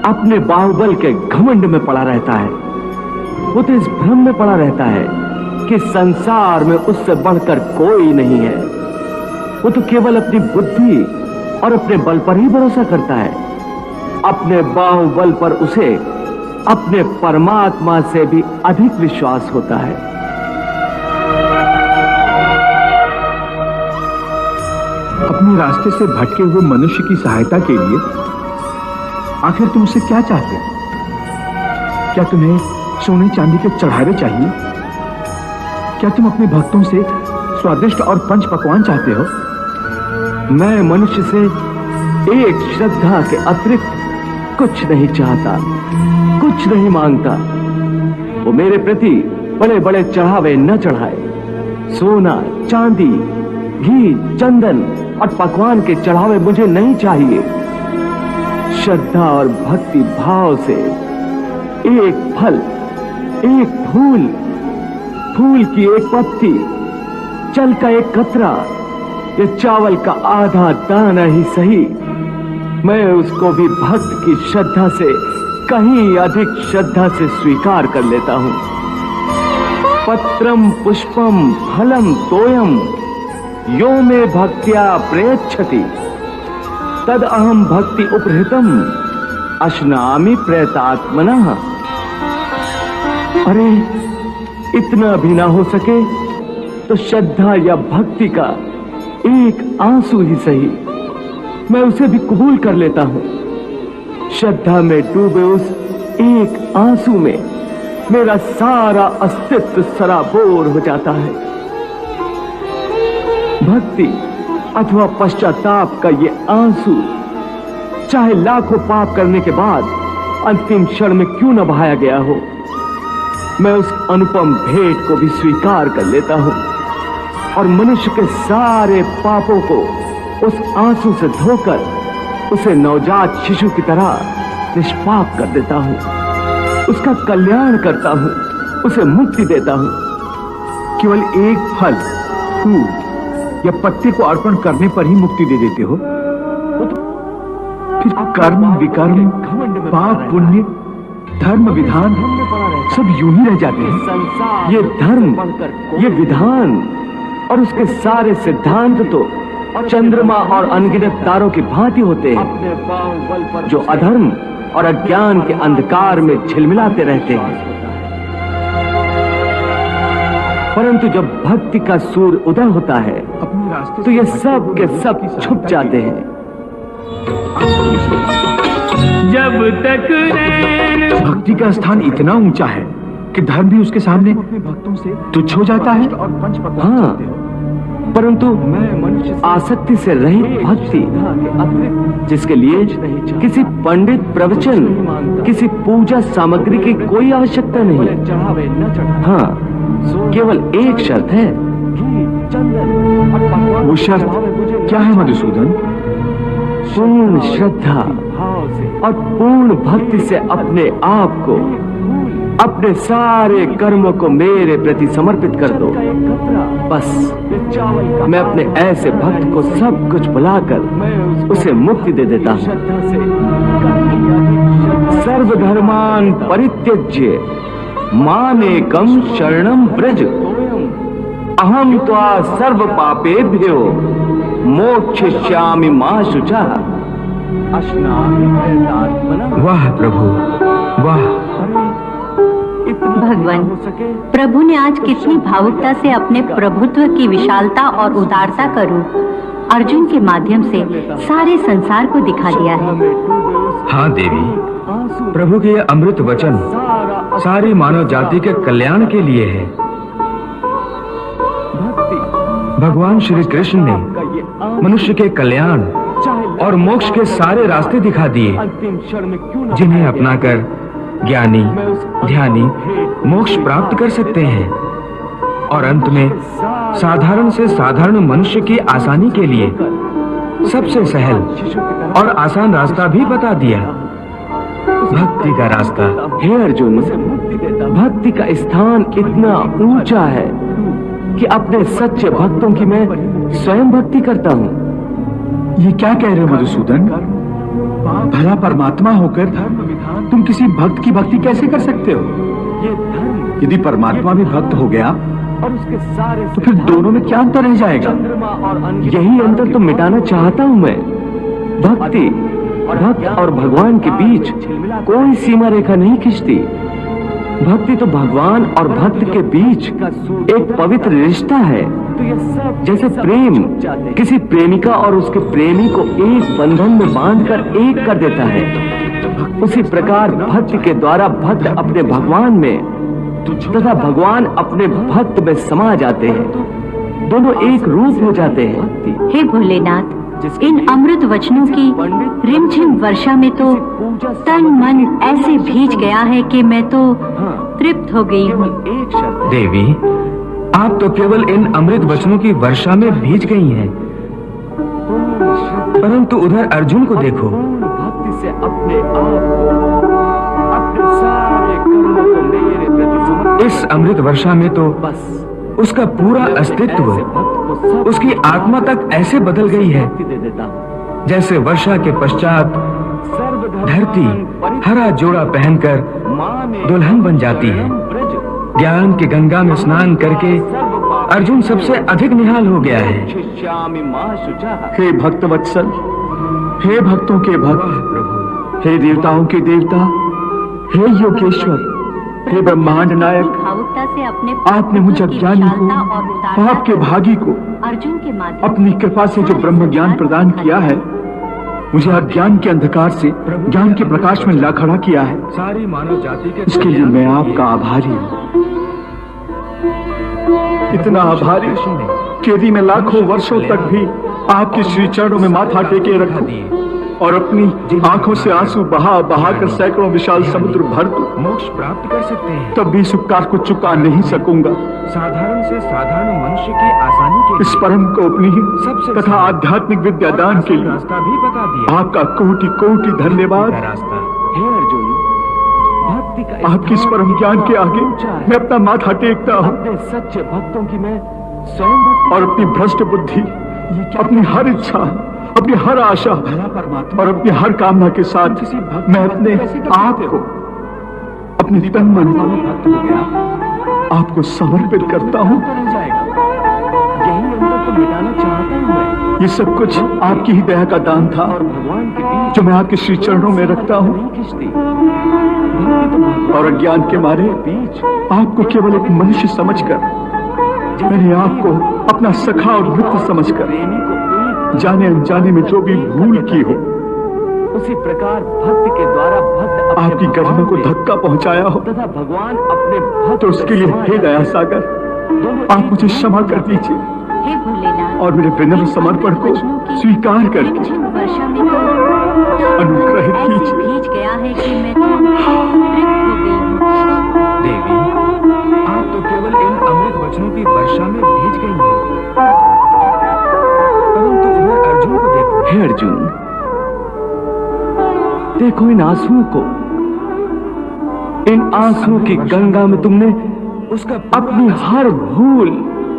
अपने बाहुबल के घमंड में पड़ा रहता है। वो तो इस भ्रम में पड़ा रहता है कि संसार में उससे बढ़कर कोई नहीं है। वो तो केवल अपनी बुद्धि और अपने बल पर ही भरोसा करता है। अपने बाहुबल पर उसे अपने परमात्मा से भी अधिक विश्वास होता है। अपने रास्ते से भटके हुए मनुष्य की सहायता के लिए आखिर तुम उससे क्या चाहते हो? क्या तुम्हें सोने चांदी के चढ़ावे चाहिए? क्या तुम अपने भक्तों से स्वादिष्ट और पंच पकवान चाहते हो? मैं मनुष्य से एक श्रद्धा के अतिरिक्त कुछ नहीं चाहता, कुछ नहीं मांगता। वो मेरे प्रति बड़े बड़े चढ़ावे न चढ़ाए। सोना, चांदी, घी, चंदन और पकवान के चढ़ावे मुझे नहीं चाहिए। श्रद्धा और भक्ति भाव से एक फल, एक फूल, फूल की एक पत्ती, जल का एक कतरा या चावल का आधा दाना ही सही, मैं उसको भी भक्त की श्रद्धा से कहीं अधिक श्रद्धा से स्वीकार कर लेता हूं। पत्रम पुष्पम फलम तोयम यो मे भक्त्या प्रयच्छति तद अहम भक्ति उपहृतम अश्नामि प्रयतात्मनः। अरे इतना भी ना हो सके तो श्रद्धा या भक्ति का एक आंसू ही सही, मैं उसे भी कबूल कर लेता हूं। श्रद्धा में डूबे उस एक आंसू में मेरा सारा अस्तित्व सराबोर हो जाता है। भक्ति अथवा पश्चाताप का ये आंसू चाहे लाखों पाप करने के बाद अंतिम क्षण में क्यों न बहाया गया हो, मैं उस अनुपम भेंट को भी स्वीकार कर लेता हूं और मनुष्य के सारे पापों को उस आंसू से धोकर उसे नवजात शिशु की तरह निष्पाप कर देता हूं। उसका कल्याण करता हूं, उसे मुक्ति देता हूं। केवल एक फल, फूल या पत्ते को अर्पण करने पर ही मुक्ति दे देते हो? फिर कर्म, विकर्म, पाप, पुण्य, धर्म, विधान सब यूं ही रह जाते हैं। ये धर्म, ये विधान और उसके सारे सिद्धांत तो चंद्रमा और अनगिनत तारों की भांति होते हैं जो अधर्म और अज्ञान के अंधकार में झिलमिलाते रहते हैं। परंतु जब भक्ति का सूर्य उदय होता है तो ये सब के सब छुप जाते हैं। जब तक भक्ति का स्थान इतना ऊंचा है कि धर्म भी उसके सामने तुच्छ हो जाता है। हाँ, परंतु आसक्ति से रहित भक्ति, जिसके लिए किसी पंडित प्रवचन, किसी पूजा सामग्री की कोई आवश्यकता नहीं। हाँ, केवल एक शर्त है। वो शर्त क्या है मधुसूदन? पूर्ण श्रद्धा और पूर्ण भक्ति से अपने आप को, अपने सारे कर्मों को मेरे प्रति समर्पित कर दो। बस मैं अपने ऐसे भक्त को सब कुछ भुलाकर उसे मुक्ति दे देता हूँ। सर्वधर्मान परित्यज्य मामेकं शरणं व्रज अहम त्वा सर्व पापेभ्यो मोक्षयिष्यामि मा शुचः। वाह प्रभु, वाह। भगवान, प्रभु ने आज कितनी भावुकता से अपने प्रभुत्व की विशालता और उदारता का रूप अर्जुन के माध्यम से सारे संसार को दिखा दिया है। हाँ देवी, प्रभु के ये अमृत वचन सारी मानव जाति के कल्याण के लिए है। भगवान श्री कृष्ण ने मनुष्य के कल्याण और मोक्ष के सारे रास्ते दिखा दिए, जिन्हें अपनाकर ज्ञानी, ध्यानी मोक्ष प्राप्त कर सकते हैं। और अंत में साधारण से साधारण मनुष्य की आसानी के लिए सबसे सहल और आसान रास्ता भी बता दिया, भक्ति का रास्ता। हे अर्जुन, भक्ति का स्थान इतना ऊंचा है कि अपने सच्चे भक्तों की मैं स्वयं भक्ति करता हूँ। ये क्या कह रहे हो मधुसूदन? भला परमात्मा होकर तुम किसी भक्त की भक्ति कैसे कर सकते हो? यदि परमात्मा भी भक्त हो गया और उसके सारे तो फिर दोनों में क्या अंतर रह जाएगा? यही अंतर तो मिटाना चाहता हूं मैं। भक्ति, भक्त और भगवान के बीच कोई सीमा रेखा नहीं खिंचती। भक्ति तो भगवान और भक्त के बीच एक पवित्र रिश्ता है। जैसे प्रेम किसी प्रेमिका और उसके प्रेमी को एक बंधन में बांधकर एक कर देता है, उसी प्रकार भक्त के द्वारा भक्त अपने भगवान में तथा भगवान अपने भक्त में समा जाते हैं। दोनों एक रूप हो जाते हैं। हे भोलेनाथ, इन अमृत वचनों की रिमझिम वर्षा में तो तन मन ऐसे भीज गया है कि मैं तो तृप्त हो गई हूँ। देवी, आप तो केवल इन अमृत वचनों की वर्षा में भीज गई हैं, परंतु उधर अर्जुन को देखो। भक्ति से अपने आप अपने सारे कर्मों को मेरे प्रति समर्पित। इस अमृत वर्षा में तो बस उसका पूरा अस्तित्व, उसकी आत्मा तक ऐसे बदल गई है जैसे वर्षा के पश्चात धरती हरा जोड़ा पहनकर दुल्हन बन जाती है। ज्ञान की गंगा में स्नान करके अर्जुन सबसे अधिक निहाल हो गया है। हे भक्त वत्सल, हे भक्तों के भक्त, हे देवताओं के देवता, हे योगेश्वर, हे ब्रह्मांड नायक, भावुकता से अपने आपने मुझ अज्ञानी को, पाप के भागी को अर्जुन के माध्यम अपनी कृपा से जो ब्रह्म ज्ञान प्रदान किया है, मुझे अज्ञान के अंधकार से ज्ञान के प्रकाश में ला खड़ा किया है। सारी मानव जाति के इसके लिए मैं आपका आभारी हूँ। इतना आभारी कि यदि मैं लाखों वर्षों तक भी आपके श्री चरणों में माथा टेके रखूं और अपनी आंखों से आंसू बहा बहा कर सैकड़ों विशाल समुद्र भर दूं, मोक्ष प्राप्त कर सकते हैं, तब भी इस उपकार को चुका नहीं सकूंगा। साधारण से साधारण मनुष्य की आसानी के इस लिए परम को अपनी तथा आध्यात्मिक विद्या दान के लिए रास्ता भी बता दिया। आपका कोटि कोटि धन्यवाद। रास्ता हे अर्जुन, भक्ति का आपकी इस परम ज्ञान के आगे मैं अपना माथा टेकता हूँ अपने सच्चे भक्तों की मैं स्वयं भक्ति और अपनी भ्रष्ट बुद्धि, अपनी हर इच्छा, अपनी हर आशा और अपनी हर कामना के साथ मैं अपने आप को, अपने तन मन को आपको समर्पित करता हूँ। यही अंतर तो मिटाना चाहता हूँ मैं। ये सब कुछ आपकी ही दया का दान था और भगवान के बीच जो मैं आपके श्री चरणों में रखता हूँ। नहीं खिंचती। भक्ति तो भगवान और अज्ञान के मारे बीच आपको केवल एक मनुष्य समझकर, मैंने आपको अपना सखा और मित्र समझकर प्रेमी को एक जाने अनजाने में जो भी भूल की हो, उसी प्रकार भक्त के द्वारा भक्त अपने आपकी गरिमा भगवान को में धक्का पहुंचाया हो, तथा भगवान अपने भक्त तो उसके लिए हे दया सागर, आप मुझे क्षमा कर दीजिए हे भोलेनाथ, और मेरे विनम्र समर्पण को स्वीकार करके रिमझिम वर्षा में तो अनुग्रहित ऐसे कीजिए। भीज गया है कि मैं तो तृप्त हो गई हूँ। देवी, आप तो केवल इन अमृत वचनों की वर्षा में भीज गई हैं, परंतु उधर अर्जुन को देखो। हे अर्जुन, देखो इन आंसुओं को। इन आंसुओं की गंगा में तुमने उसका अपनी हर भूल,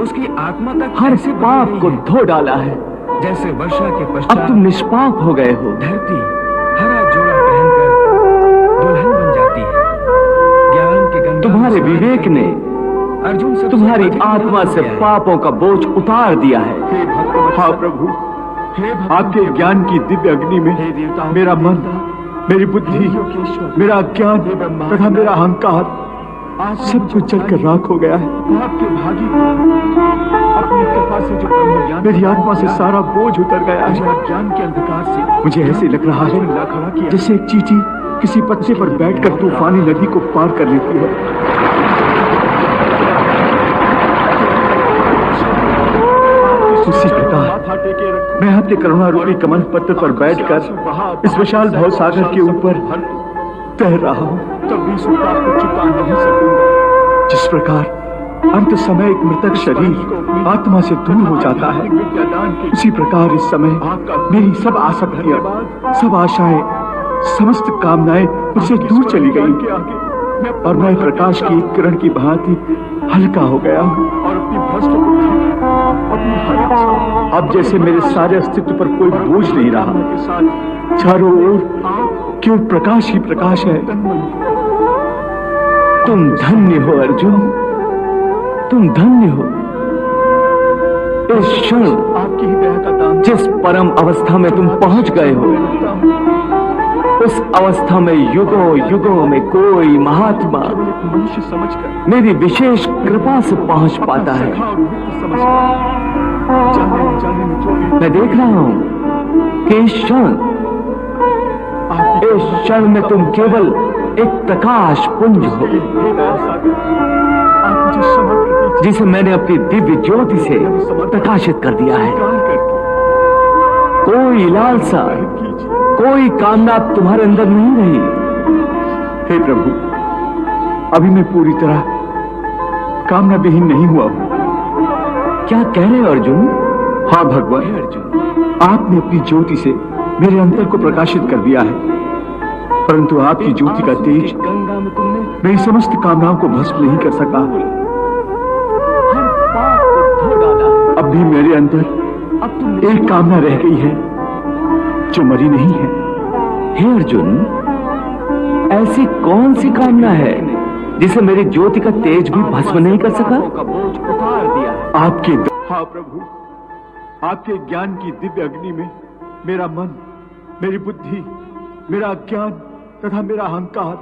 उसकी आत्मा तक हर ऐसे बदल पाप गई को है, धो डाला है। जैसे वर्षा के अब पश्चात तुम निष्पाप हो गए हो। धरती हरा जोड़ा पहनकर दुल्हन बन जाती है। ज्ञान के गंगा तुम्हारे में स्नान विवेक ने अर्जुन सबसे तुम्हारी अधिक आत्मा से हो गया है। पापों का बोझ उतार दिया है। हाँ प्रभु, आपके ज्ञान की दिव्य अग्नि में मेरा मन, मेरी बुद्धि, मेरा ज्ञान तथा मेरा अहंकार सब कुछ जलकर राख हो गया है। आपके भागी अपनी कृपा से जो ब्रह्म ज्ञान, मेरी आत्मा से सारा बोझ उतर गया है। ज्ञान के अंधकार से मुझे ऐसे लग रहा है जैसे एक चींटी किसी पत्ते पर बैठकर तूफानी नदी को पार कर लेती है। उसी प्रकार मैं आपके करुणा रूपी कमल पत्र पर बैठकर इस विशाल भव सागर के ऊपर तैर रहा हूँ। तभी सुपाप को चुका नहीं सकूंगा। जिस प्रकार अंत समय एक मृतक शरीर आत्मा से दूर हो जाता है, उसी प्रकार इस समय मेरी सब आसक्तियां, सब आशाएं, समस्त कामनाएं मुझसे दूर चली गई और मैं प्रकाश की एक किरण की भांति हल्का हो गया हूँ। अब जैसे मेरे सारे अस्तित्व पर कोई बोझ नहीं रहा। चारों ओर केवल प्रकाश ही प्रकाश है। तुम धन्य हो अर्जुन, तुम धन्य हो। इस क्षण आपकी ही दया का दान जिस परम अवस्था में तुम पहुंच गए हो, उस अवस्था में युगों युगों में कोई महात्मा मनुष्य समझकर मेरी विशेष कृपा से पहुंच पाता है। मैं देख रहा हूं कि इस क्षण में तुम केवल एक प्रकाश पुंज हो, जिसे मैंने अपनी दिव्य ज्योति से प्रकाशित कर दिया है। कोई लालसा, कोई कामना तुम्हारे अंदर नहीं रही। हे प्रभु, अभी मैं पूरी तरह कामना विहीन नहीं हुआ हूं। क्या कह रहे हो अर्जुन? हाँ भगवान, अर्जुन, आपने अपनी ज्योति से मेरे अंतर को प्रकाशित कर दिया है, परंतु आपकी ज्योति का तेज गंगा में तुमने मेरी समस्त कामनाओं को भस्म नहीं कर सका। हर पाप को धो डाला है। अब भी मेरे अंदर अब तुम एक कामना रह गई है जो मरी नहीं है। हे अर्जुन, ऐसी कौन सी कामना है जिसे मेरी ज्योति का तेज भी भस्म नहीं कर सका? आपके हाँ प्रभु, आपके ज्ञान की दिव्य अग्नि में मेरा मन, मेरी बुद्धि, मेरा अज्ञान तथा मेरा अहंकार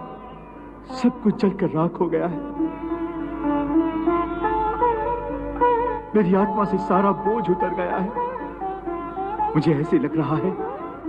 सब कुछ जलकर राख हो गया है। मेरी आत्मा से सारा बोझ उतर गया है। मुझे ऐसे लग रहा है